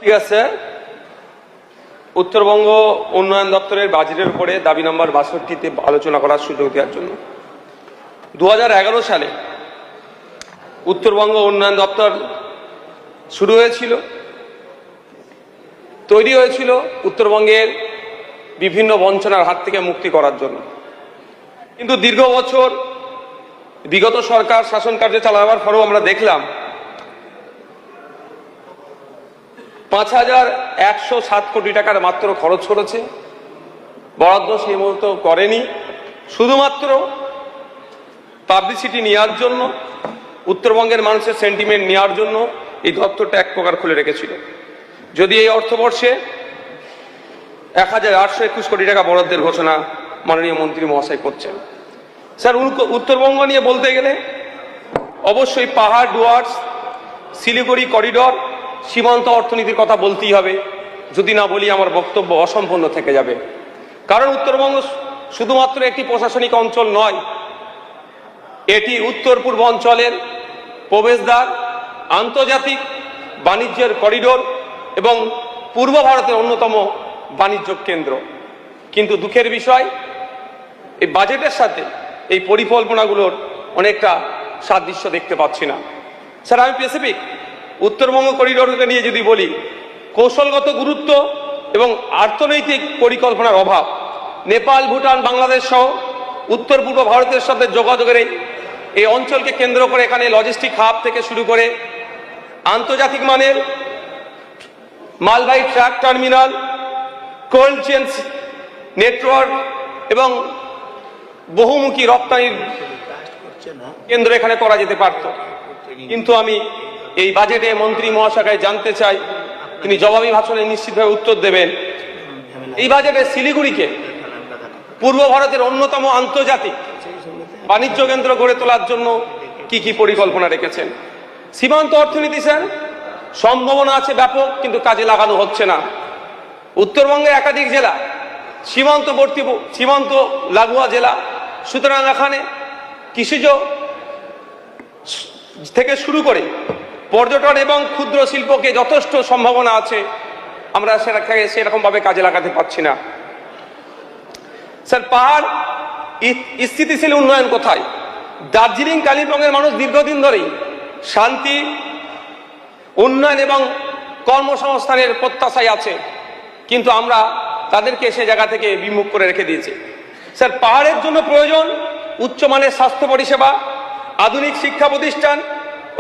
ঠিক আছে, উত্তরবঙ্গ উন্নয়ন দপ্তরের বাজেটের উপরে দাবি নম্বর ৬২তে আলোচনা করার সুযোগ দেওয়ার জন্য ২০১১ সালে উত্তরবঙ্গ উন্নয়ন দপ্তর শুরু হয়েছিল, তৈরি হয়েছিল উত্তরবঙ্গের বিভিন্ন বঞ্চনার হাত থেকে মুক্তি করার জন্য। কিন্তু দীর্ঘ বছর বিগত সরকার শাসন কার্য চালাবার পরেও আমরা দেখলাম ৫,১০৭ কোটি টাকার মাত্র খরচ করেছে, বরাদ্দ সেই মতো করেনি। শুধুমাত্র পাবলিসিটি নেওয়ার জন্য, উত্তরবঙ্গের মানুষের সেন্টিমেন্ট নেওয়ার জন্য এই দপ্তরটা এক প্রকার খুলে রেখেছিল। যদি এই অর্থবর্ষে ১,৮২১ কোটি টাকা বরাদ্দের ঘোষণা মাননীয় মন্ত্রী মহাশয় করছেন। স্যার, উত্তরবঙ্গ নিয়ে বলতে গেলে অবশ্যই পাহাড়, ডুয়ার্স, শিলিগুড়ি করিডর, সীমান্ত অর্থনীতির কথা বলতেই হবে। যদি না বলি আমার বক্তব্য অসম্পূর্ণ থেকে যাবে। কারণ উত্তরবঙ্গ শুধুমাত্র একটি প্রশাসনিক অঞ্চল নয়, এটি উত্তর পূর্ব অঞ্চলের প্রবেশদ্বার, আন্তর্জাতিক বাণিজ্যের করিডোর এবং পূর্ব ভারতের অন্যতম বাণিজ্য কেন্দ্র। কিন্তু দুঃখের বিষয়, এই বাজেটের সাথে এই পরিকল্পনাগুলোর অনেকটা সাদৃশ্য দেখতে পাচ্ছি না। স্যার, আমি স্পেসিফিক উত্তরবঙ্গ করিডোরকে নিয়ে যদি বলি, কৌশলগত গুরুত্ব এবং অর্থনৈতিক পরিকল্পনার অভাব। নেপাল, ভুটান, বাংলাদেশ সহ উত্তর পূর্ব ভারতের সাথে যোগাযোগের এই অঞ্চলকে কেন্দ্র করে এখানে লজিস্টিক হাব থেকে শুরু করে আন্তর্জাতিক মানের মালবাহী truck terminal, cold chain network এবং বহুমুখী রপ্তানির কেন্দ্র এখানে করা যেতে পারত। কিন্তু আমি এই বাজেটে মন্ত্রী মহাশয়কে জানতে চাই, তিনি জবাবি ভাষণে নিশ্চিতভাবে উত্তর দেবেন। এই বাজেটে শিলিগুড়িকে পূর্ব ভারতের অন্যতম আন্তর্জাতিক বাণিজ্য কেন্দ্র গড়ে তোলার জন্য কি কি পরিকল্পনা রেখেছেন? সীমান্ত অর্থনীতি স্যার, সম্ভাবনা আছে ব্যাপক, কিন্তু কাজে লাগানো হচ্ছে না। উত্তরবঙ্গের একাধিক জেলা সীমান্তবর্তী, সীমান্ত লাগোয়া জেলা, সুতরাং এখানে কৃষিজ থেকে শুরু করে পর্যটন এবং ক্ষুদ্র শিল্পকে যথেষ্ট সম্ভাবনা আছে, আমরা সেরকমভাবে কাজে লাগাতে পারছি না। স্যার, পাহাড় স্থিতিশীল উন্নয়ন কোথায়? দার্জিলিং, কালিম্পংয়ের মানুষ দীর্ঘদিন ধরেই শান্তি, উন্নয়ন এবং কর্মসংস্থানের প্রত্যাশায় আছে, কিন্তু আমরা তাদেরকে সে জায়গা থেকে বিমুখ করে রেখে দিয়েছি। স্যার, পাহাড়ের জন্য প্রয়োজন উচ্চমানের স্বাস্থ্য পরিষেবা, আধুনিক শিক্ষা প্রতিষ্ঠান।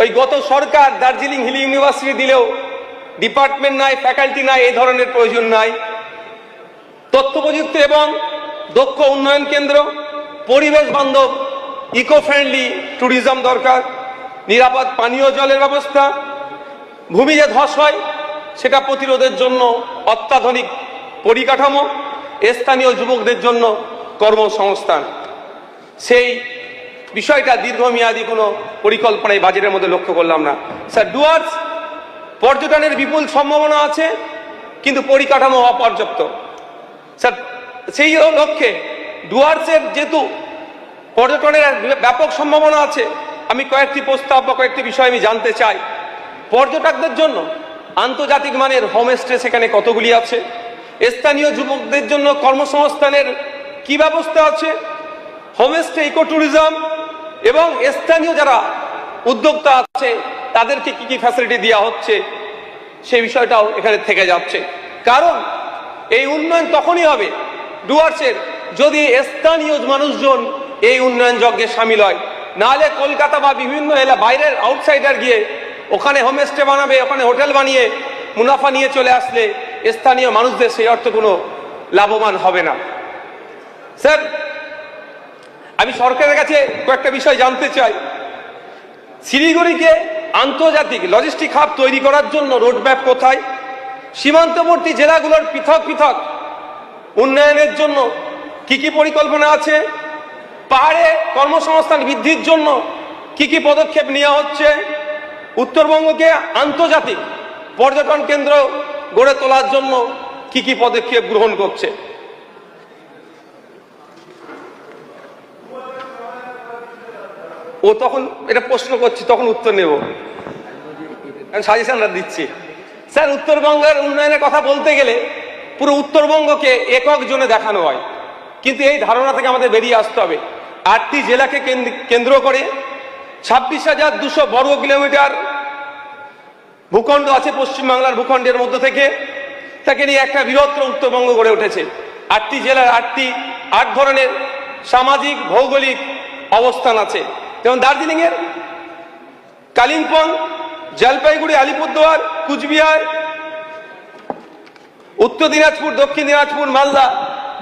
ওই গত সরকার দার্জিলিং হিল ইউনিভার্সিটি দিলেও ডিপার্টমেন্ট নাই, ফ্যাকাল্টি নাই, এই ধরনের প্রয়োজন নাই। তথ্য প্রযুক্তি এবং দক্ষ উন্নয়ন কেন্দ্র, পরিবেশ বান্ধব ইকো ফ্রেন্ডলি ট্যুরিজম দরকার, নিরাপদ পানীয় জলের ব্যবস্থা, ভূমি যে ধস হয় সেটা প্রতিরোধের জন্য অত্যাধুনিক পরিকাঠামো, স্থানীয় যুবকদের জন্য কর্মসংস্থান। সেই বিষয়টা দীর্ঘমেয়াদী কোনো পরিকল্পনায় বাজেটের মধ্যে লক্ষ্য করলাম না। স্যার, ডুয়ার্স পর্যটনের বিপুল সম্ভাবনা আছে, কিন্তু পরিকাঠামো অপর্যাপ্ত। স্যার, সেই লক্ষ্যে ডুয়ার্সের যেহেতু পর্যটনের ব্যাপক সম্ভাবনা আছে, আমি কয়েকটি প্রস্তাব বা কয়েকটি বিষয় আমি জানতে চাই। পর্যটকদের জন্য আন্তর্জাতিক মানের হোমস্টে সেখানে কতগুলি আছে? স্থানীয় যুবকদের জন্য কর্মসংস্থানের কি ব্যবস্থা আছে? হোমস্টে, ইকো ট্যুরিজম এবং স্থানীয় যারা উদ্যোক্তা আছে তাদেরকে কি কি ফ্যাসিলিটি দেওয়া হচ্ছে, সেই বিষয়টাও এখানে থেকে যাচ্ছে। কারণ এই উন্নয়ন তখনই হবে ডুয়ার্সের যদি স্থানীয় মানুষজন এই উন্নয়ন যজ্ঞে সামিল হয়। নাহলে কলকাতা বা বিভিন্ন বাইরের আউটসাইডার গিয়ে ওখানে হোমস্টে বানাবে, ওখানে হোটেল বানিয়ে মুনাফা নিয়ে চলে আসলে স্থানীয় মানুষদের সেই অর্থে কোনো লাভবান হবে না। স্যার, আমি সরকারের কাছে কয়েকটা বিষয় জানতে চাই। শিলিগুড়িকে আন্তর্জাতিক লজিস্টিক হাব তৈরি করার জন্য রোডম্যাপ কোথায়? সীমান্তবর্তী জেলাগুলোর পৃথক পৃথক উন্নয়নের জন্য কি কি পরিকল্পনা আছে? পাহাড়ে কর্মসংস্থান বৃদ্ধির জন্য কি কি পদক্ষেপ নেওয়া হচ্ছে? উত্তরবঙ্গকে আন্তর্জাতিক পর্যটন কেন্দ্র গড়ে তোলার জন্য কি কি পদক্ষেপ গ্রহণ করছে? ও তখন এটা প্রশ্ন করছি, তখন উত্তর নেব, আমি সাজেশনটা দিচ্ছি। স্যার উত্তরবঙ্গের উন্নয়নের কথা বলতে গেলে পুরো উত্তরবঙ্গকে একক জনে দেখানো হয়, কিন্তু এই ধারণা থেকে আমাদের বেরিয়ে আসতে হবে। 8টি জেলাকে কেন্দ্র করে 26,200 বর্গ কিলোমিটার ভূখণ্ড আছে পশ্চিমবাংলার ভূখণ্ডের মধ্য থেকে, তাকে নিয়ে একটা বৃহত্তর উত্তরবঙ্গ গড়ে উঠেছে। 8টি জেলার 8 ধরনের সামাজিক ভৌগোলিক অবস্থান আছে, যেমন দার্জিলিংয়ের কালিম্পং, জলপাইগুড়ি, আলিপুরদুয়ার, কুচবিহার, উত্তর দিনাজপুর, দক্ষিণ দিনাজপুর, মালদা,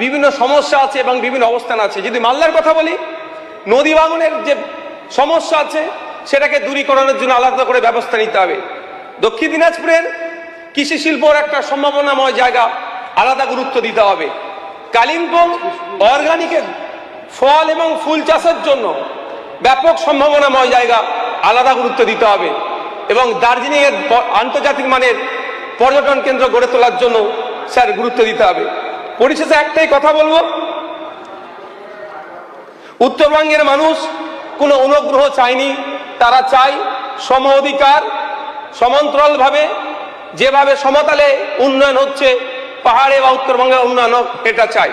বিভিন্ন সমস্যা আছে এবং বিভিন্ন অবস্থান আছে। যদি মালদার কথা বলি, নদী ভাঙনের যে সমস্যা আছে সেটাকে দূরীকরণের জন্য আলাদা করে ব্যবস্থা নিতে হবে। দক্ষিণ দিনাজপুরের কৃষি শিল্পর একটা সম্ভাবনাময় জায়গা, আলাদা গুরুত্ব দিতে হবে। কালিম্পং অর্গানিকের ফল এবং ফুল চাষের জন্য ব্যাপক সম্ভাবনাময় জায়গা, আলাদা গুরুত্ব দিতে হবে। এবং দার্জিলিংয়ের আন্তর্জাতিক মানের পর্যটন কেন্দ্র গড়ে তোলার জন্য স্যার গুরুত্ব দিতে হবে। পরিশেষে একটাই কথা বলবো, উত্তরবঙ্গের মানুষ কোনো অনুগ্রহ চায়নি, তারা চায় সম অধিকার। সমান্তরালভাবে যেভাবে সমতলে উন্নয়ন হচ্ছে, পাহাড়ে বা উত্তরবঙ্গের উন্নয়ন এটা চাই।